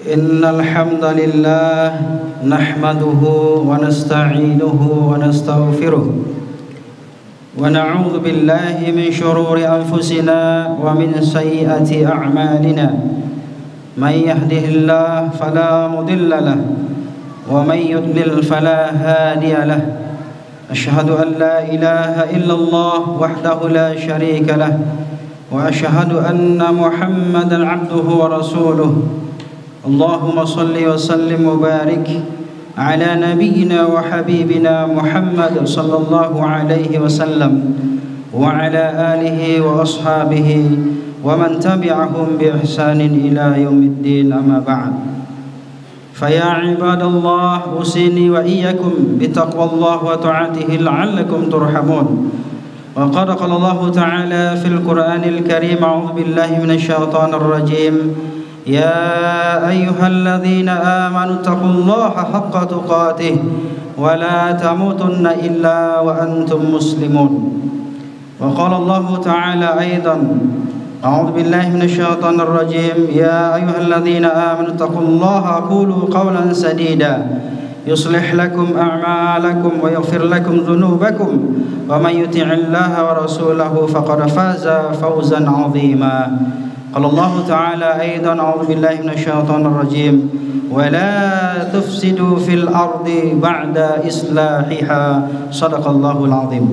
Innal hamdalillah nahmaduhu wa nasta'inuhu wa nastaghfiruh wa na'udzu billahi min shururi anfusina wa min sayyiati a'malina may yahdihillahu fala mudilla lahu wa may yudlil fala hadiya lahu ashhadu an la ilaha illallah wahdahu la syarika lahu wa ashhadu anna muhammadan 'abduhu wa rasuluh. Allahumma salli wa sallim wa barik ala nabiyyina wa habibina Muhammad sallallahu alaihi wasallam wa ala alihi wa ashabihi wa man tabi'ahum bi ihsanin ila yaumiddin, amma ba'd. Faya ibadallah, usini wa iyyakum bi taqwallah wa ta'atihi la'allakum turhamun. Wa qad qala Allah ta'ala fil Qur'anil Karim, a'udzu billahi minasy syaithanir rajim. Ya ayyuhalladzina amanu taqullaha haqqa tuqatih wa la tamutunna illa wa antum muslimun. Wa qala Allah ta'ala aidan, a'udzu billahi minasy syaithanir rajim. Ya ayyuhalladzina amanu taqullaha qulu qawlan sadida yuslih lakum a'malakum wa yaghfir lakum dhunubakum wa man yuti'illaha wa rasulahu faqad faza fawzan 'azima. Qala Allah Ta'ala aidan, a'udzu billahi minasy syaithanir rajim, wa la tufsidu fil ardi ba'da islahiha. Shadaqallahul azim.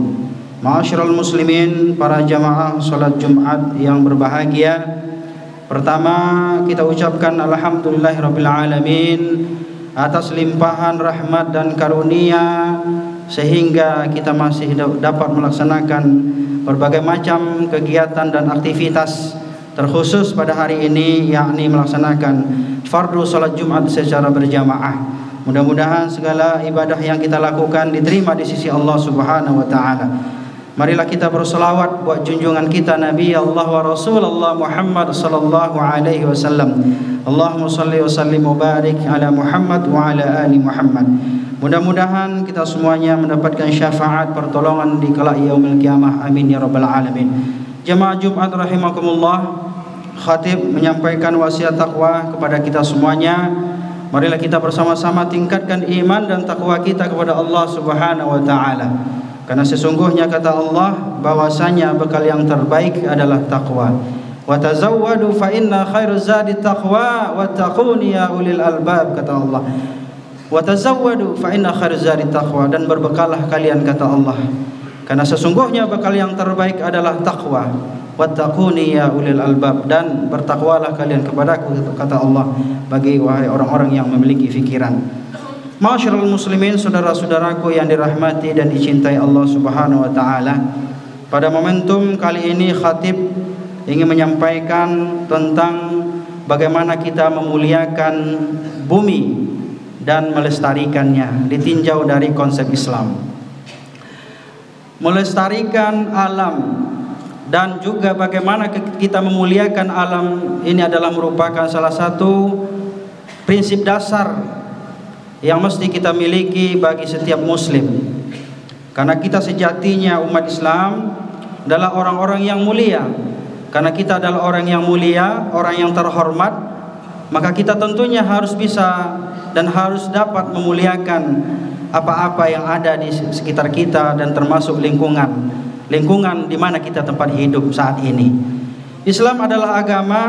Ma'asyiral muslimin, para jamaah salat Jumat yang berbahagia. Pertama, kita ucapkan alhamdulillahirabbil alamin atas limpahan rahmat dan karunia sehingga kita masih dapat melaksanakan berbagai macam kegiatan dan aktivitas, terkhusus pada hari ini yakni melaksanakan fardu salat Jumat secara berjamaah. Mudah-mudahan segala ibadah yang kita lakukan diterima di sisi Allah Subhanahu wa taala. Marilah kita berselawat buat junjungan kita Nabi Allah wa Rasulullah Muhammad sallallahu alaihi wasallam. Allahumma shalli wa sallim wa barik ala Muhammad wa ala ali Muhammad. Mudah-mudahan kita semuanya mendapatkan syafaat pertolongan di kelak yaumil qiyamah. Amin ya rabbal alamin. Jemaah Jumat rahimakumullah, khatib menyampaikan wasiat takwa kepada kita semuanya. Marilah kita bersama-sama tingkatkan iman dan takwa kita kepada Allah Subhanahu wa taala. Karena sesungguhnya kata Allah bahwasanya bekal yang terbaik adalah takwa. Wa tazawwadu fa inna khairuz zadi taqwa wattaquni ya ulil albab, kata Allah. Wa tazawwadu fa inna khairuz zadi taqwa, dan berbekallah kalian, kata Allah, karena sesungguhnya bekal yang terbaik adalah takwa. Wattaquni ya ulil albab, dan bertakwalah kalian kepadaku, kata Allah, bagi wahai orang-orang yang memiliki fikiran. Ma'asyiral muslimin, saudara-saudaraku yang dirahmati dan dicintai Allah Subhanahu wa taala. Pada momentum kali ini khatib ingin menyampaikan tentang bagaimana kita memuliakan bumi dan melestarikannya ditinjau dari konsep Islam. Melestarikan alam dan juga bagaimana kita memuliakan alam ini adalah merupakan salah satu prinsip dasar yang mesti kita miliki bagi setiap muslim. Karena kita sejatinya umat Islam adalah orang-orang yang mulia. Karena kita adalah orang yang mulia, orang yang terhormat, maka kita tentunya harus bisa dan harus dapat memuliakan apa-apa yang ada di sekitar kita dan termasuk lingkungan di mana kita tempat hidup saat ini. Islam adalah agama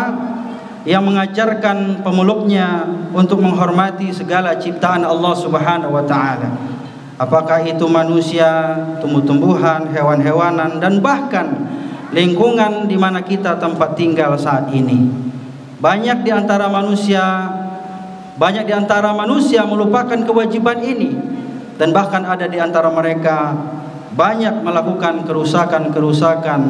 yang mengajarkan pemeluknya untuk menghormati segala ciptaan Allah Subhanahu wa taala. Apakah itu manusia, tumbuh-tumbuhan, hewan-hewanan, dan bahkan lingkungan di mana kita tempat tinggal saat ini. Banyak di antara manusia melupakan kewajiban ini, dan bahkan ada di antara mereka banyak melakukan kerusakan-kerusakan,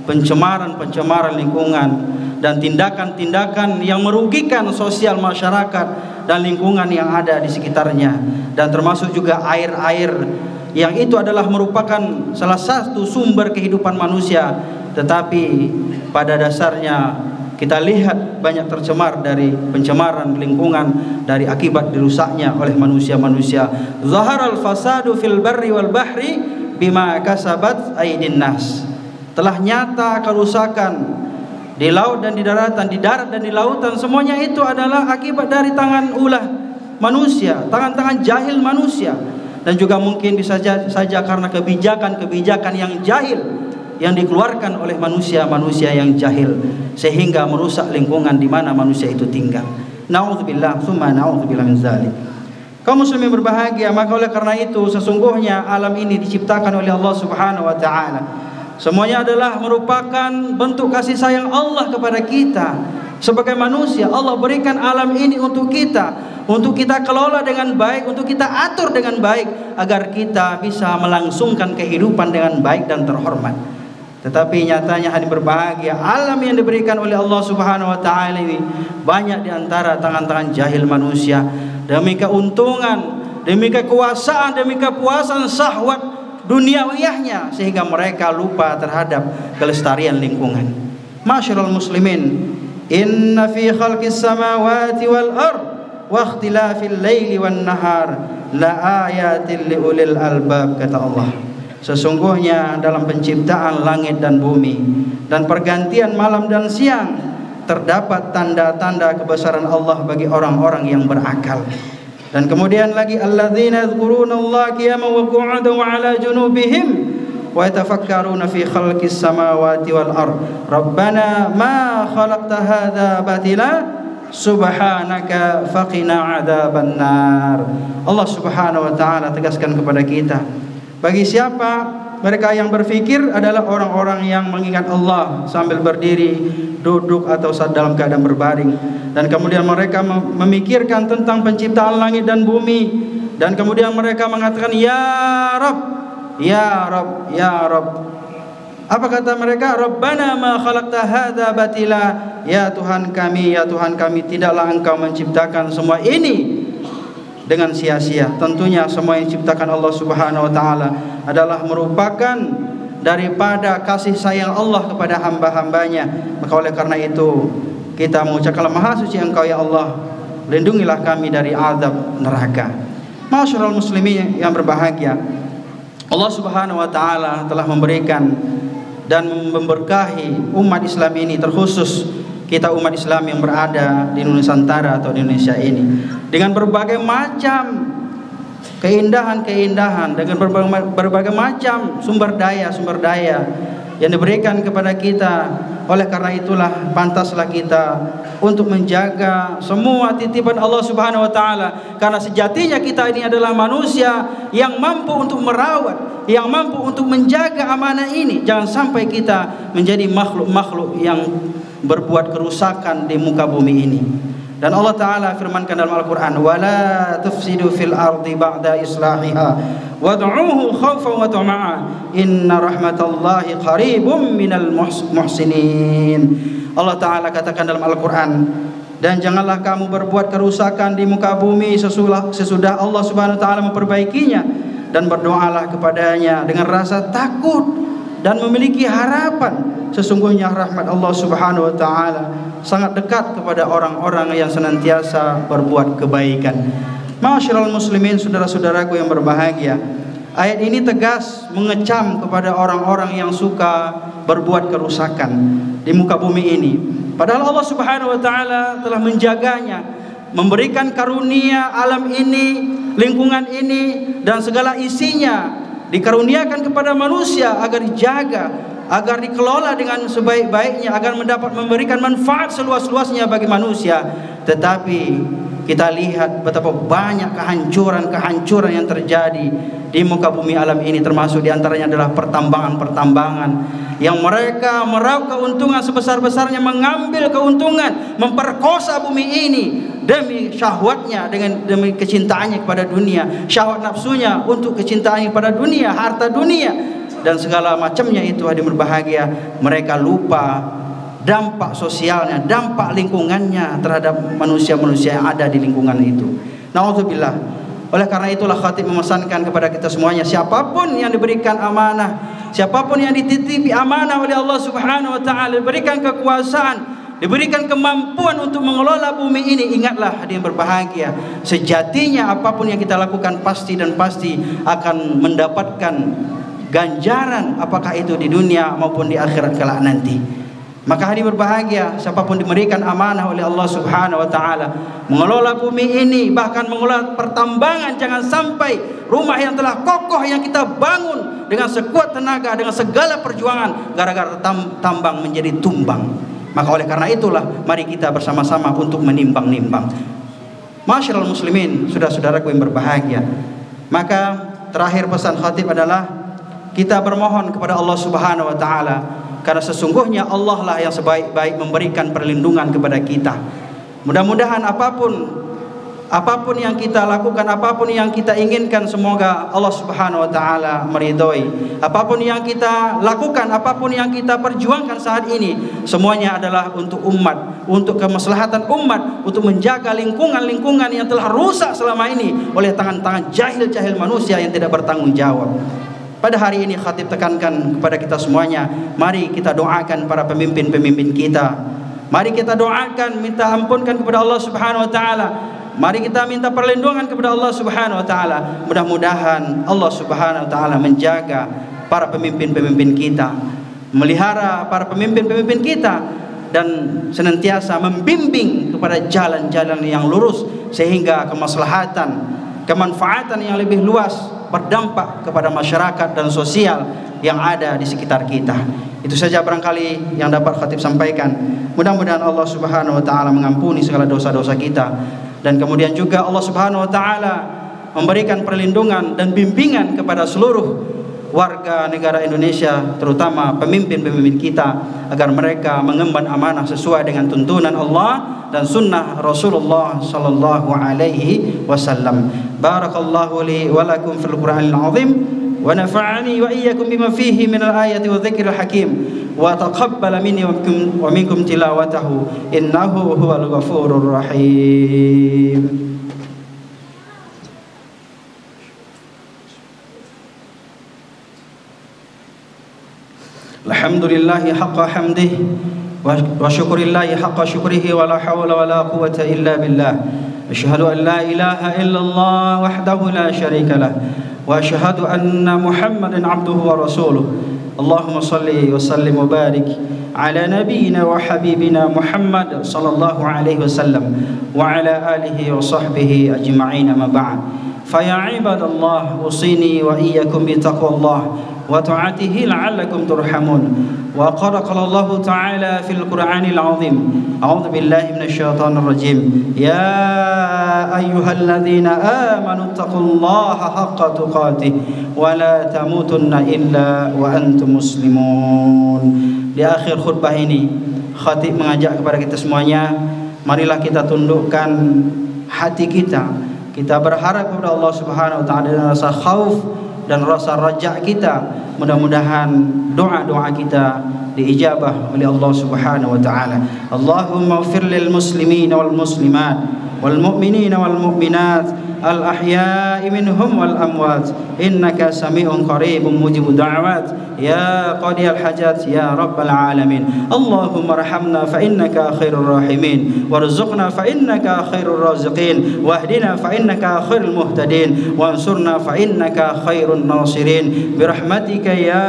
pencemaran lingkungan, dan tindakan-tindakan yang merugikan sosial masyarakat dan lingkungan yang ada di sekitarnya, dan termasuk juga air-air yang itu adalah merupakan salah satu sumber kehidupan manusia, tetapi pada dasarnya kita lihat banyak tercemar dari pencemaran lingkungan dari akibat dirusaknya oleh manusia-manusia. Zaharal fasadu fil barri wal bahri bima kasabat aydin nas. Telah nyata kerusakan di laut dan di daratan, di darat dan di lautan, semuanya itu adalah akibat dari tangan ulah manusia, tangan-tangan jahil manusia. Dan juga mungkin bisa saja karena kebijakan-kebijakan yang jahil yang dikeluarkan oleh manusia-manusia yang jahil, sehingga merusak lingkungan di mana manusia itu tinggal. Na'udzubillah, tsumma na'udzubillah min dzalik. Kaum muslimin berbahagia, maka oleh karena itu sesungguhnya alam ini diciptakan oleh Allah Subhanahu wa taala. Semuanya adalah merupakan bentuk kasih sayang Allah kepada kita. Sebagai manusia, Allah berikan alam ini untuk kita kelola dengan baik, untuk kita atur dengan baik, agar kita bisa melangsungkan kehidupan dengan baik dan terhormat. Tetapi nyatanya hadirin berbahagia, alam yang diberikan oleh Allah Subhanahu wa taala ini banyak di antara tangan-tangan jahil manusia, demi keuntungan, demi kekuasaan, demi kepuasan syahwat duniawiyahnya, sehingga mereka lupa terhadap kelestarian lingkungan. Masyarul muslimin, inna fi khalqis samawati wal ard wa ikhtilafil laili wan nahar la ayatin liulil albab, kata Allah. Sesungguhnya dalam penciptaan langit dan bumi dan pergantian malam dan siang terdapat tanda-tanda kebesaran Allah bagi orang-orang yang berakal. Dan kemudian lagi, alladzina yadhkurunallaha qiyaman wa qu'udan wa 'ala junubihim wa yatafakkaruna fi khalqis samawati wal ard rabbana ma khalaqta hadza batila subhanaka faqina 'adzabannar. Allah Subhanahu wa taala tegaskan kepada kita, bagi siapa mereka yang berfikir adalah orang-orang yang mengingat Allah sambil berdiri, duduk atau dalam keadaan berbaring, dan kemudian mereka memikirkan tentang penciptaan langit dan bumi, dan kemudian mereka mengatakan ya Rabb, ya Rabb, ya Rabb. Apa kata mereka? Rabbana ma khalaqta hadza batila, ya Tuhan kami, ya Tuhan kami, tidaklah Engkau menciptakan semua ini dengan sia-sia. Tentunya semua yang diciptakan Allah Subhanahu wa taala adalah merupakan daripada kasih sayang Allah kepada hamba-hambanya. Maka oleh karena itu kita mengucapkan maha suci Engkau ya Allah, lindungilah kami dari azab neraka. Masyarul muslimin yang berbahagia, Allah Subhanahu wa taala telah memberikan dan memberkahi umat Islam ini, terkhusus kita umat Islam yang berada di Nusantara atau di Indonesia ini, dengan berbagai macam keindahan-keindahan, dengan berbagai macam sumber daya yang diberikan kepada kita. Oleh karena itulah pantaslah kita untuk menjaga semua titipan Allah Subhanahu wa taala, karena sejatinya kita ini adalah manusia yang mampu untuk merawat, yang mampu untuk menjaga amanah ini. Jangan sampai kita menjadi makhluk-makhluk yang berbuat kerusakan di muka bumi ini. Dan Allah Ta'ala firmankan dalam Al-Quran, وَلَا تُفْسِدُوا فِي الْأَرْضِ بَعْدَ إِصْلَاحِهَا وَادْعُوهُ خَوْفًا وَطَمَعًا إِنَّ رَحْمَةَ اللَّهِ قَرِيبٌ مِنَ الْمُحْسِنِينَ. Allah Ta'ala katakan dalam Al-Quran, dan janganlah kamu berbuat kerusakan di muka bumi sesudah Allah Subhanahu Wa Ta'ala memperbaikinya, dan berdoalah kepadanya dengan rasa takut dan memiliki harapan. Sesungguhnya rahmat Allah Subhanahu wa taala sangat dekat kepada orang-orang yang senantiasa berbuat kebaikan. Masyarul muslimin, saudara-saudaraku yang berbahagia, ayat ini tegas mengecam kepada orang-orang yang suka berbuat kerusakan di muka bumi ini. Padahal Allah Subhanahu wa taala telah menjaganya, memberikan karunia alam ini, lingkungan ini dan segala isinya dikaruniakan kepada manusia agar dijaga, agar dikelola dengan sebaik-baiknya, agar memberikan manfaat seluas-luasnya bagi manusia. Tetapi kita lihat betapa banyak kehancuran yang terjadi di muka bumi alam ini, termasuk diantaranya adalah pertambangan yang mereka meraup keuntungan sebesar-besarnya, mengambil keuntungan, memperkosa bumi ini demi syahwatnya, demi kecintaannya kepada dunia, syahwat nafsunya untuk kecintaannya kepada dunia, harta dunia dan segala macamnya itu. Hadirin berbahagia, mereka lupa dampak sosialnya, dampak lingkungannya terhadap manusia-manusia yang ada di lingkungan itu. Na'udzubillah. Oleh karena itulah khatib memesankan kepada kita semuanya, siapapun yang diberikan amanah, siapapun yang dititipi amanah oleh Allah Subhanahu wa taala, diberikan kekuasaan, diberikan kemampuan untuk mengelola bumi ini, ingatlah hadirin berbahagia, sejatinya apapun yang kita lakukan pasti akan mendapatkan ganjaran, apakah itu di dunia maupun di akhirat kelak nanti. Maka hari berbahagia siapapun diberikan amanah oleh Allah Subhanahu wa taala mengelola bumi ini, bahkan mengelola pertambangan. Jangan sampai rumah yang telah kokoh yang kita bangun dengan sekuat tenaga, dengan segala perjuangan, gara-gara tambang menjadi tumbang. Maka oleh karena itulah mari kita bersama-sama untuk menimbang-nimbang. Masyarul muslimin, saudara-saudaraku yang berbahagia. Maka terakhir pesan khatib adalah kita bermohon kepada Allah Subhanahu wa taala, karena sesungguhnya Allah lah yang sebaik-baik memberikan perlindungan kepada kita. Mudah-mudahan apapun yang kita lakukan, apapun yang kita inginkan, semoga Allah Subhanahu wa taala meridhoi. Apapun yang kita lakukan, apapun yang kita perjuangkan saat ini, semuanya adalah untuk umat, untuk kemaslahatan umat, untuk menjaga lingkungan-lingkungan yang telah rusak selama ini oleh tangan-tangan jahil-jahil manusia yang tidak bertanggung jawab. Pada hari ini khatib tekankan kepada kita semuanya, mari kita doakan para pemimpin-pemimpin kita. Mari kita doakan, minta ampunkan kepada Allah Subhanahu wa taala. Mari kita minta perlindungan kepada Allah Subhanahu wa taala. Mudah-mudahan Allah Subhanahu wa taala menjaga para pemimpin-pemimpin kita, melihara para pemimpin-pemimpin kita, dan senantiasa membimbing kepada jalan-jalan yang lurus sehingga kemaslahatan, kemanfaatan yang lebih luas berdampak kepada masyarakat dan sosial yang ada di sekitar kita. Itu saja barangkali yang dapat khatib sampaikan. Mudah-mudahan Allah Subhanahu wa taala mengampuni segala dosa-dosa kita, dan kemudian juga Allah Subhanahu wa taala memberikan perlindungan dan bimbingan kepada seluruh warga negara Indonesia, terutama pemimpin-pemimpin kita, agar mereka mengemban amanah sesuai dengan tuntunan Allah dan sunnah Rasulullah sallallahu alaihi wasallam. Barakallahu li wa lakum fil Qur'anil azim wa nafa'ani wa iyyakum bima fihi min al-ayati wa dzikril hakim wa taqabbala minni wa minkum tilawatahu innahu huwal ghafurur rahim. Alhamdulillahi haqqa hamdihi wa syukurillahi haqqa syukrihi wa la hawla wa la quwwata illa billah. Asyhadu an la ilaha illallah wahdahu la syarika lah wa asyhadu anna Muhammadan abduhu wa rasuluh. Allahumma salli wa sallim wa barik ala nabiyyina wa habibina Muhammad sallallahu alaihi wasallam wa ala alihi wa sahbihi ajma'in, ma ba'd. Fa ya ibadallah, usini wa iyyakum bi taqwallah wa ta'atihi la'allakum turhamun. Wa qala Allah ta'ala fil Qur'anil azim, a'udzu billahi minasy syaithanir rajim, ya ayyuhalladzina amanu taqullaha haqqa tuqatih wa la tamutunna illa wa antum muslimun. Di akhir khutbah ini khatib mengajak kepada kita semuanya, marilah kita tundukkan hati kita. Kita berharap kepada Allah Subhanahu wa taala dengan rasa khauf dan rasa raja kita. Mudah-mudahan doa-doa kita diijabah oleh Allah Subhanahu wa taala. Allahumma ighfir lil muslimin wal muslimat wal mu'minin wal mu'minat al ahya'i minhum wal amwat innaka sami'un qaribun mujibud da'awat ya qadiyal hajat ya rabbal alamin. Allahumma arhamna fa innaka khairur rahimin warzuqna fa innaka khairur raziqin wahdina fa innaka khairul muhtadin wansurna fa innaka khairun nasirin birahmatika ya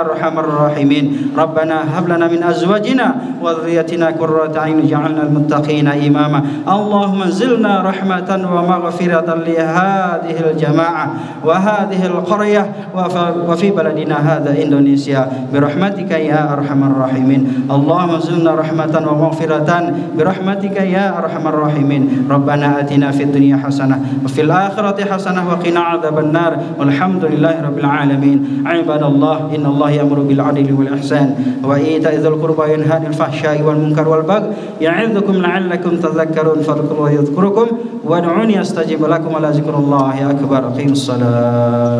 arhamar rahimin. Rabbana hab lana min azwajina wa dhurriyyatina qurrata a'yun waj'alna lil muttaqina imama. Allahumma zilna rahmatan wa maghfiratan li hadhihi al jamaah wa hadhihi al qaryah wa fi baladina hadha Indonesia birahmatika ya arhamar rahimin. Allahumma zilna rahmatan wa maghfiratan birahmatika ya arhamar rahimin. Rabbana atina fid dunya hasanah wa fil akhirati hasanah wa qina adzaban nar. Walhamdulillahi rabbil alamin. Ibadallah, innallaha ya'muru bil 'adli wal ihsan wa ita'i dzil qurba wa yanha 'anil fahsya'i wal munkar wal baghi ya'idzukum la'allakum tadhakkarun. Fadhkurullaha yadhkurukum wad'uni astajib lakum wa la zikrullahi akbar. Aqimus salat.